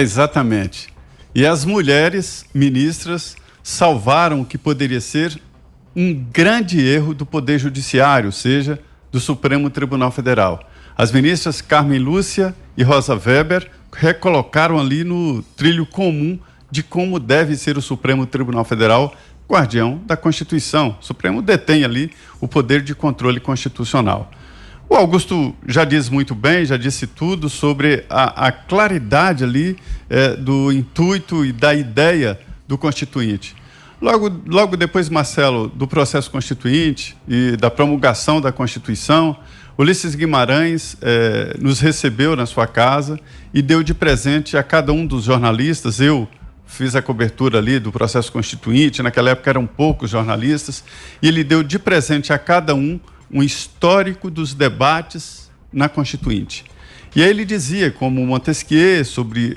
Exatamente. E as mulheres ministras salvaram o que poderia ser um grande erro do Poder Judiciário, ou seja, do Supremo Tribunal Federal. As ministras Carmen Lúcia e Rosa Weber recolocaram ali no trilho comum de como deve ser o Supremo Tribunal Federal, guardião da Constituição. O Supremo detém ali o poder de controle constitucional. O Augusto já diz muito bem, já disse tudo sobre a claridade ali do intuito e da ideia do Constituinte. Logo depois, Marcelo, do processo constituinte e da promulgação da Constituição, Ulisses Guimarães nos recebeu na sua casa e deu de presente a cada um dos jornalistas. Eu fiz a cobertura ali do processo constituinte, naquela época eram poucos jornalistas, e ele deu de presente a cada um histórico dos debates na Constituinte. E aí ele dizia, como Montesquieu, sobre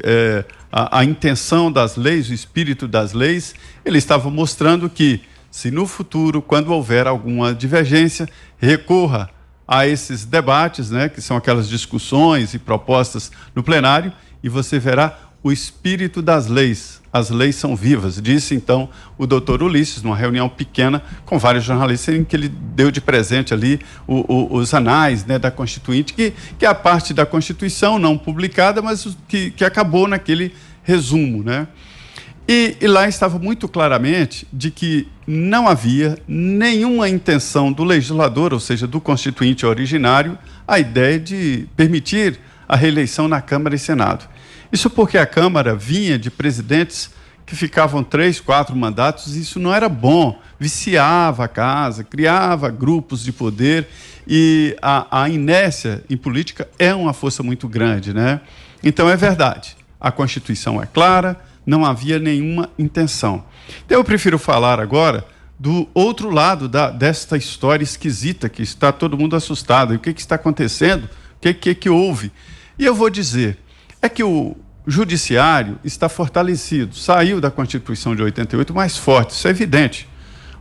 a intenção das leis, o espírito das leis, ele estava mostrando que, se no futuro, quando houver alguma divergência, recorra a esses debates, né, que são aquelas discussões e propostas no plenário, e você verá o espírito das leis. As leis são vivas, disse então o doutor Ulisses, numa reunião pequena com vários jornalistas, em que ele deu de presente ali os anais, né, da Constituinte, que é a parte da Constituição não publicada, mas que acabou naquele resumo, né? E lá estava muito claramente de que não havia nenhuma intenção do legislador, ou seja, do Constituinte originário, a ideia de permitir a reeleição na Câmara e Senado. Isso porque a Câmara vinha de presidentes que ficavam 3, 4 mandatos, e isso não era bom, viciava a casa, criava grupos de poder, e a inércia em política é uma força muito grande, né? Então é verdade, a Constituição é clara, não havia nenhuma intenção. Então eu prefiro falar agora do outro lado desta história esquisita, que está todo mundo assustado. E o que está acontecendo? O que houve? E eu vou dizer, é que o judiciário está fortalecido, saiu da Constituição de 88 mais forte, isso é evidente.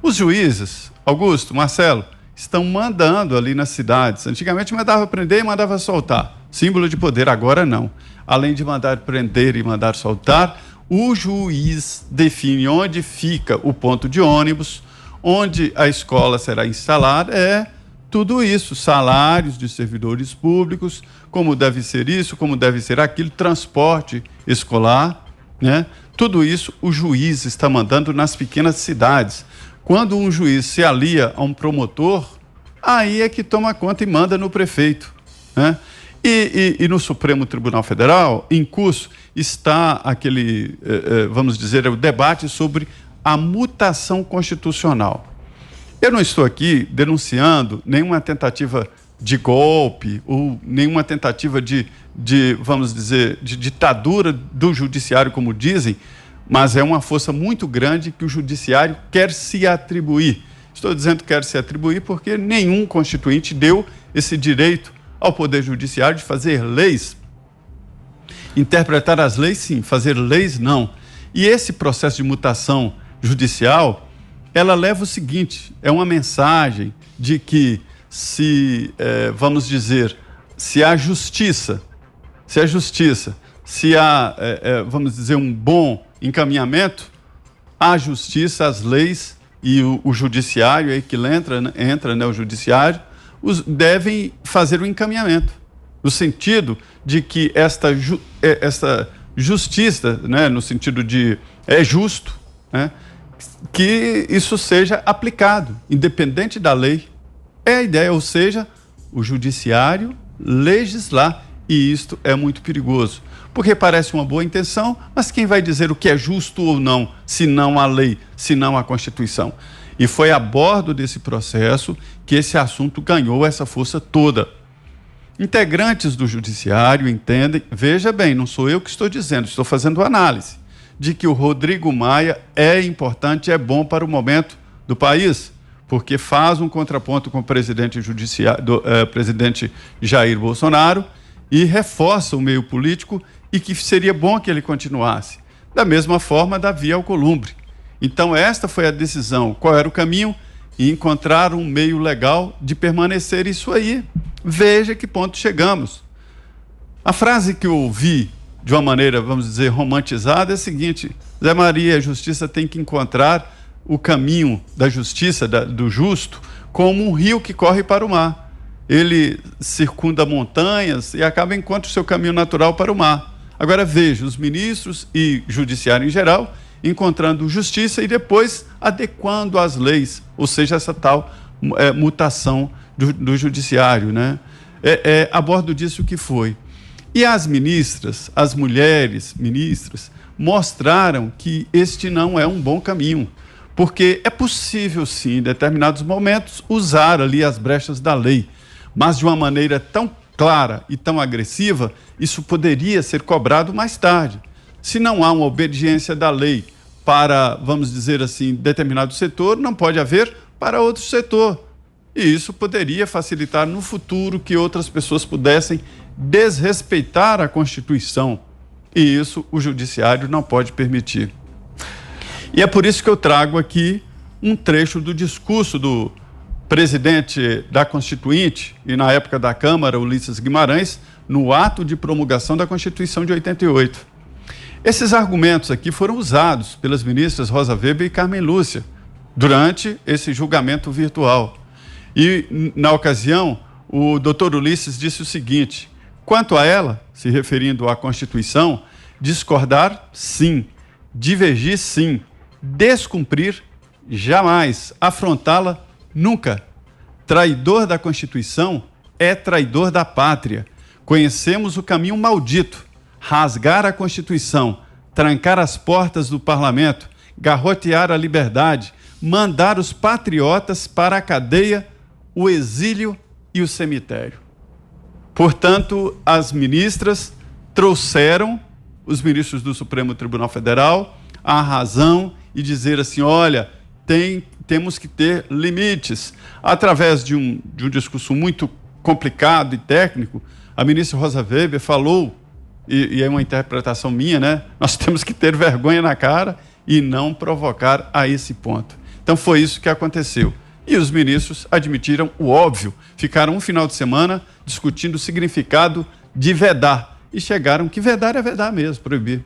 Os juízes, Augusto, Marcelo, estão mandando ali nas cidades. Antigamente mandava prender e mandava soltar, símbolo de poder, agora não. Além de mandar prender e mandar soltar, o juiz define onde fica o ponto de ônibus, onde a escola será instalada, tudo isso, salários de servidores públicos, como deve ser isso, como deve ser aquilo, transporte escolar, né? Tudo isso o juiz está mandando nas pequenas cidades. Quando um juiz se alia a um promotor, aí é que toma conta e manda no prefeito, né? E no Supremo Tribunal Federal, em curso, está aquele, vamos dizer, o debate sobre a mutação constitucional. Eu não estou aqui denunciando nenhuma tentativa de golpe ou nenhuma tentativa de vamos dizer, de ditadura do judiciário, como dizem, mas é uma força muito grande que o judiciário quer se atribuir. Estou dizendo que quer se atribuir porque nenhum constituinte deu esse direito ao Poder Judiciário de fazer leis. Interpretar as leis, sim, fazer leis, não. E esse processo de mutação judicial, ela leva o seguinte, é uma mensagem de que vamos dizer, se há justiça, se há, vamos dizer, um bom encaminhamento, a justiça, as leis e o judiciário, aí que entra, né, o judiciário, devem fazer o encaminhamento, no sentido de que esta justiça, né, no sentido de justo, né, que isso seja aplicado, independente da lei. É a ideia, ou seja, o judiciário legislar, e isto é muito perigoso, porque parece uma boa intenção, mas quem vai dizer o que é justo ou não, se não a lei, se não a Constituição? E foi a bordo desse processo que esse assunto ganhou essa força toda. Integrantes do judiciário entendem, veja bem, não sou eu que estou dizendo, estou fazendo análise, de que o Rodrigo Maia é importante, é bom para o momento do país, porque faz um contraponto com o presidente Jair Bolsonaro e reforça o meio político, e que seria bom que ele continuasse. Da mesma forma, Davi Alcolumbre. Então, esta foi a decisão. Qual era o caminho? E encontrar um meio legal de permanecer isso aí. Veja que ponto chegamos. A frase que eu ouvi de uma maneira, vamos dizer, romantizada, é o seguinte: Zé Maria, a justiça tem que encontrar o caminho da justiça, do justo, como um rio que corre para o mar. Ele circunda montanhas e acaba encontrando o seu caminho natural para o mar. Agora veja, os ministros e judiciário em geral encontrando justiça e depois adequando as leis, ou seja, essa tal mutação do judiciário, né? A bordo disso que foi. E as ministras, as mulheres ministras, mostraram que este não é um bom caminho, porque é possível, sim, em determinados momentos, usar ali as brechas da lei, mas de uma maneira tão clara e tão agressiva, isso poderia ser cobrado mais tarde. Se não há uma obediência da lei para, vamos dizer assim, determinado setor, não pode haver para outro setor. E isso poderia facilitar no futuro que outras pessoas pudessem desrespeitar a Constituição. E isso o judiciário não pode permitir. E é por isso que eu trago aqui um trecho do discurso do presidente da Constituinte, e na época da Câmara, Ulisses Guimarães, no ato de promulgação da Constituição de 88. Esses argumentos aqui foram usados pelas ministras Rosa Weber e Carmen Lúcia durante esse julgamento virtual. E, na ocasião, o doutor Ulisses disse o seguinte: quanto a ela, se referindo à Constituição, discordar, sim. Divergir, sim. Descumprir, jamais. Afrontá-la, nunca. Traidor da Constituição é traidor da pátria. Conhecemos o caminho maldito: rasgar a Constituição, trancar as portas do parlamento, garrotear a liberdade, mandar os patriotas para a cadeia, o exílio e o cemitério. Portanto, as ministras trouxeram, os ministros do Supremo Tribunal Federal, a razão e dizer assim: olha, temos que ter limites. Através de um discurso muito complicado e técnico, a ministra Rosa Weber falou, e é uma interpretação minha, né? Nós temos que ter vergonha na cara e não provocar a esse ponto. Então foi isso que aconteceu. E os ministros admitiram o óbvio, ficaram um final de semana discutindo o significado de vedar e chegaram que vedar é vedar mesmo, proibir.